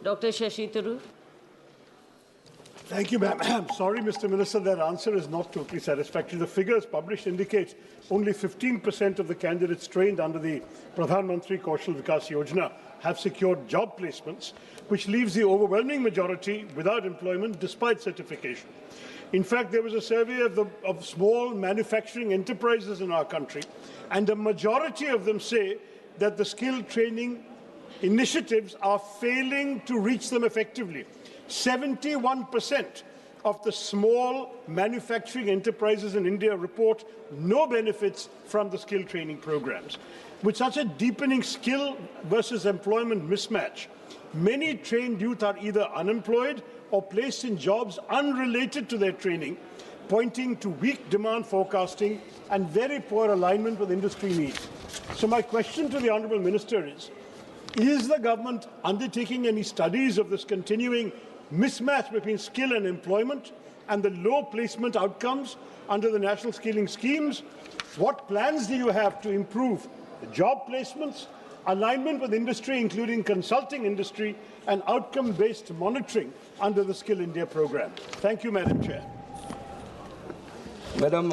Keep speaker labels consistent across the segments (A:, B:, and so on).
A: Dr. Shashi Tharoor.
B: Thank you, ma'am. I'm sorry, Mr. Minister, that answer is not totally satisfactory. The figures published indicate only 15% of the candidates trained under the Pradhan Mantri Kaushal Vikas Yojana have secured job placements, which leaves the overwhelming majority without employment despite certification. In fact, there was a survey of small manufacturing enterprises in our country, and a majority of them say that the skill training initiatives are failing to reach them effectively. 71% of the small manufacturing enterprises in India report no benefits from the skill training programs. With such a deepening skill versus employment mismatch, many trained youth are either unemployed or placed in jobs unrelated to their training, pointing to weak demand forecasting and very poor alignment with industry needs. So my question to the Honourable Minister is the government undertaking any studies of this continuing mismatch between skill and employment and the low placement outcomes under the national skilling schemes? What plans do you have to improve the job placements, alignment with industry, including consulting industry, and outcome-based monitoring under the Skill India program? Thank you, Madam Chair.
C: Madam,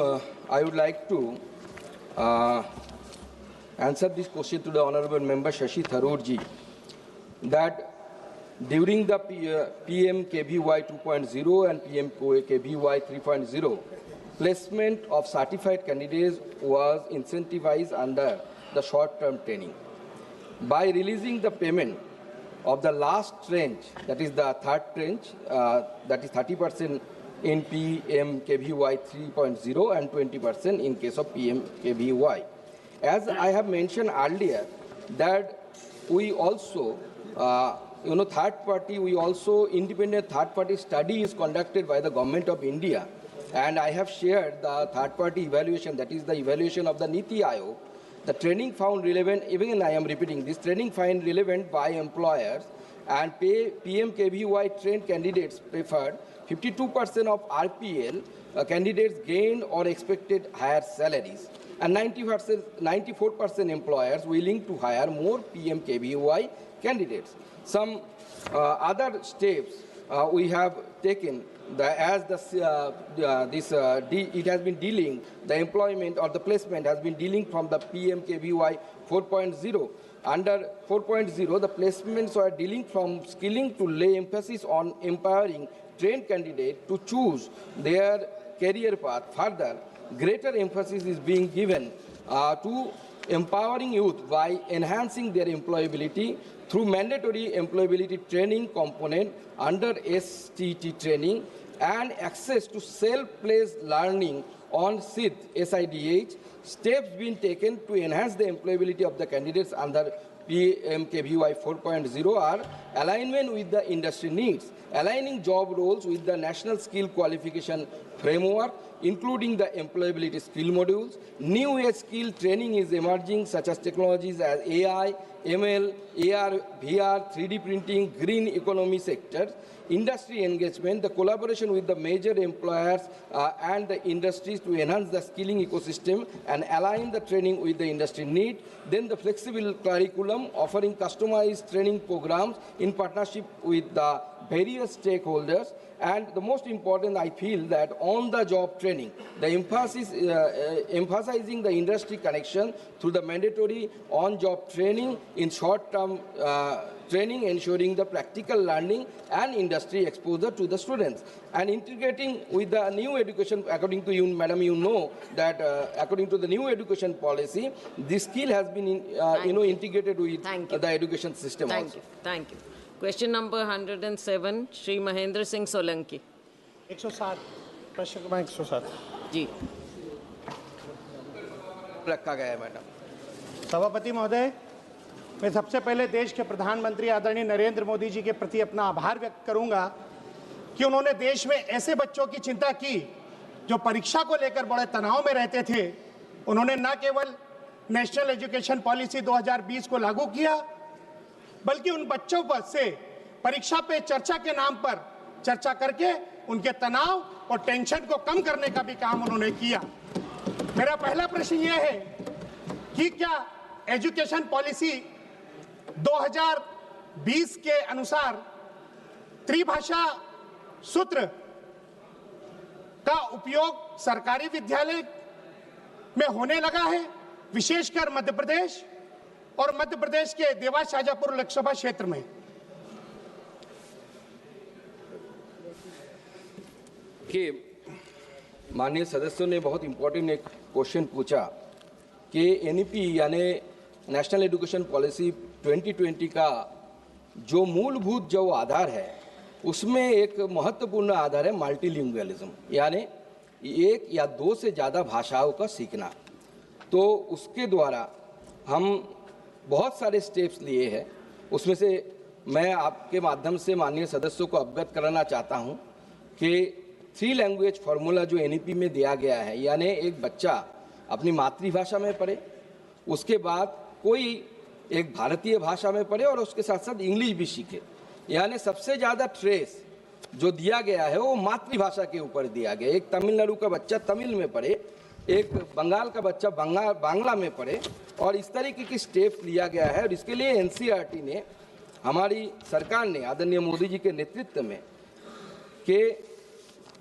C: I would like to answer this question to the Honourable Member Shashi Tharoor ji, that during the PMKVY 2.0 and PMKVY 3.0, placement of certified candidates was incentivized under the short-term training. By releasing the payment of the last tranche, that is the third tranche, that is 30% in PMKVY 3.0 and 20% in case of PMKVY. As I have mentioned earlier, that we also independent third-party study is conducted by the Government of India, and I have shared the third-party evaluation, that is the evaluation of the Niti Aayog. The training found relevant, even I am repeating, this training found relevant by employers, and PMKVY trained candidates preferred. 52% of RPL candidates gained or expected higher salaries, and 94% employers willing to hire more PMKVY candidates. Some other steps we have taken, it has been dealing, the employment or the placement has been dealing from the PMKVY 4.0. Under 4.0, the placements are dealing from skilling to lay emphasis on empowering trained candidates to choose their career path. Further, greater emphasis is being given to empowering youth by enhancing their employability through mandatory employability training component under STT training and access to self-paced learning on SIDH. Steps being taken to enhance the employability of the candidates under PMKVY 4.0 are alignment with the industry needs, aligning job roles with the national skill qualification framework, including the employability skill modules. New age skill training is emerging, such as technologies as AI, ML, AR, VR, 3D printing, green economy sectors. Industry engagement, the collaboration with the major employers and the industries to enhance the skilling ecosystem and align the training with the industry need. Then the flexible curriculum, offering customized training programs in partnership with the various stakeholders. And the most important, I feel, that on-the-job training, the emphasis emphasizing the industry connection through the mandatory on-job training in short-term training, ensuring the practical learning and industry exposure to the students, and integrating with the new education. According to you, madam, you know that according to the new education policy, this skill has been integrated with the education system.
A: Thank you. Thank you. Question number 107, Shri Mahendra Singh Solanki.
D: 107, प्रश्न क्रमांक 107
A: जी
C: रखा गया है madam.
D: सभापति महोदय, मैं सबसे पहले देश के प्रधानमंत्री आदरणीय नरेंद्र मोदी जी के प्रति अपना आभार व्यक्त करूंगा कि उन्होंने देश में ऐसे बच्चों की चिंता की जो परीक्षा को लेकर बड़े तनाव में रहते थे। उन्होंने न केवल नेशनल एजुकेशन पॉलिसी 2020 को लागू किया, बल्कि उन बच्चों पर से परीक्षा पे चर्चा के नाम पर चर्चा करके उनके तनाव और टेंशन को कम करने का भी काम उन्होंने किया। मेरा पहला प्रश्न यह है कि क्या एजुकेशन पॉलिसी 2020 के अनुसार त्रिभाषा सूत्र का उपयोग सरकारी विद्यालय में होने लगा है, विशेषकर मध्य प्रदेश और मध्य प्रदेश के देवास शाजापुर लोकसभा क्षेत्र में।
C: कि माननीय सदस्यों ने बहुत इंपॉर्टेंट एक क्वेश्चन पूछा कि एनईपी यानी नेशनल एजुकेशन पॉलिसी 2020 का जो मूलभूत जो आधार है उसमें एक महत्वपूर्ण आधार है मल्टीलिंगुअलिज्म, यानी एक या दो से ज़्यादा भाषाओं का सीखना। तो उसके द्वारा हम बहुत सारे स्टेप्स लिए हैं, उसमें से मैं आपके माध्यम से माननीय सदस्यों को अवगत कराना चाहता हूं कि 3 लैंग्वेज फार्मूला जो एनईपी में दिया गया है, यानी एक बच्चा अपनी मातृभाषा में पढ़े, उसके बाद कोई एक भारतीय भाषा में पढ़े और उसके साथ साथ इंग्लिश भी सीखे। यानी सबसे ज़्यादा ट्रेस जो दिया गया है वो मातृभाषा के ऊपर दिया गया। एक तमिलनाडु का बच्चा तमिल में पढ़े, एक बंगाल का बच्चा बांग्ला में पढ़े, और इस तरीके की स्टेप्स लिया गया है। और इसके लिए एनसीईआरटी ने, हमारी सरकार ने आदरणीय मोदी जी के नेतृत्व में के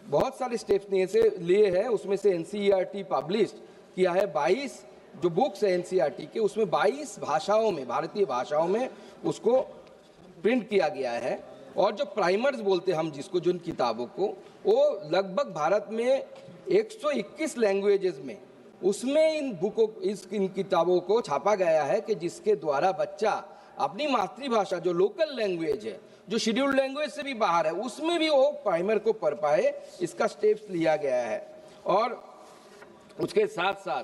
C: बहुत सारे स्टेप्स लिए हैं। उसमें से एनसीईआरटी पब्लिश किया है 22 जो बुक्स है एनसीईआरटी के, उसमें 22 भाषाओं में, भारतीय भाषाओं में उसको प्रिंट किया गया है। और जो प्राइमर्स बोलते हैं हम जिसको, जिन किताबों को, वो लगभग भारत में 121 लैंग्वेजेस में उसमें इन किताबों को छापा गया है कि जिसके द्वारा बच्चा अपनी मातृभाषा जो लोकल लैंग्वेज है, जो शेड्यूल्ड लैंग्वेज से भी बाहर है, उसमें भी वो प्राइमर को पढ़ पाए, इसका स्टेप्स लिया गया है। और उसके साथ साथ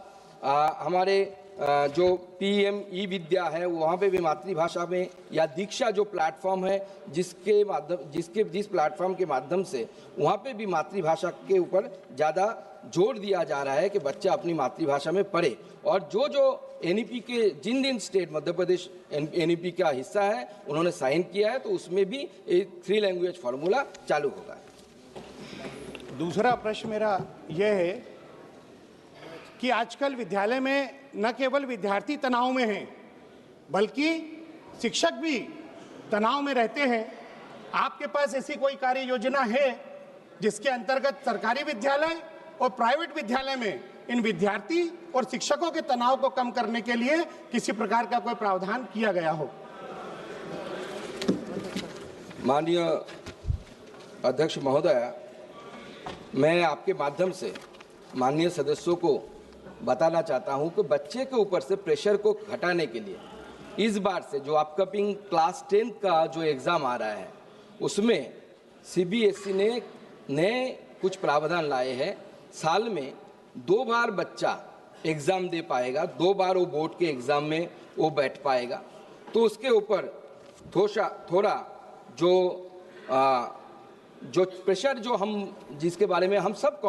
C: हमारे जो पीएम ई विद्या है वहाँ पे भी मातृभाषा में, या दीक्षा जो प्लेटफॉर्म है जिस प्लेटफॉर्म के माध्यम से वहाँ पे भी मातृभाषा के ऊपर ज़्यादा जोर दिया जा रहा है कि बच्चा अपनी मातृभाषा में पढ़े। और जो एनईपी के जिन स्टेट, मध्य प्रदेश एनईपी का हिस्सा है, उन्होंने साइन किया है, तो उसमें भी एक 3 लैंग्वेज फार्मूला चालू होगा।
D: दूसरा प्रश्न मेरा यह है कि आजकल विद्यालय में न केवल विद्यार्थी तनाव में हैं, बल्कि शिक्षक भी तनाव में रहते हैं। आपके पास ऐसी कोई कार्य योजना है जिसके अंतर्गत सरकारी विद्यालय और प्राइवेट विद्यालय में इन विद्यार्थी और शिक्षकों के तनाव को कम करने के लिए किसी प्रकार का कोई प्रावधान किया गया हो?
C: माननीय अध्यक्ष महोदय, मैं आपके माध्यम से माननीय सदस्यों को बताना चाहता हूं कि बच्चे के ऊपर से प्रेशर को हटाने के लिए इस बार से जो अपकमिंग क्लास 10 का जो एग्ज़ाम आ रहा है उसमें सीबीएसई ने नए कुछ प्रावधान लाए हैं। साल में 2 बार बच्चा एग्ज़ाम दे पाएगा, 2 बार वो बोर्ड के एग्ज़ाम में वो बैठ पाएगा। तो उसके ऊपर थोड़ा जो प्रेशर जो हम जिसके बारे में हम सब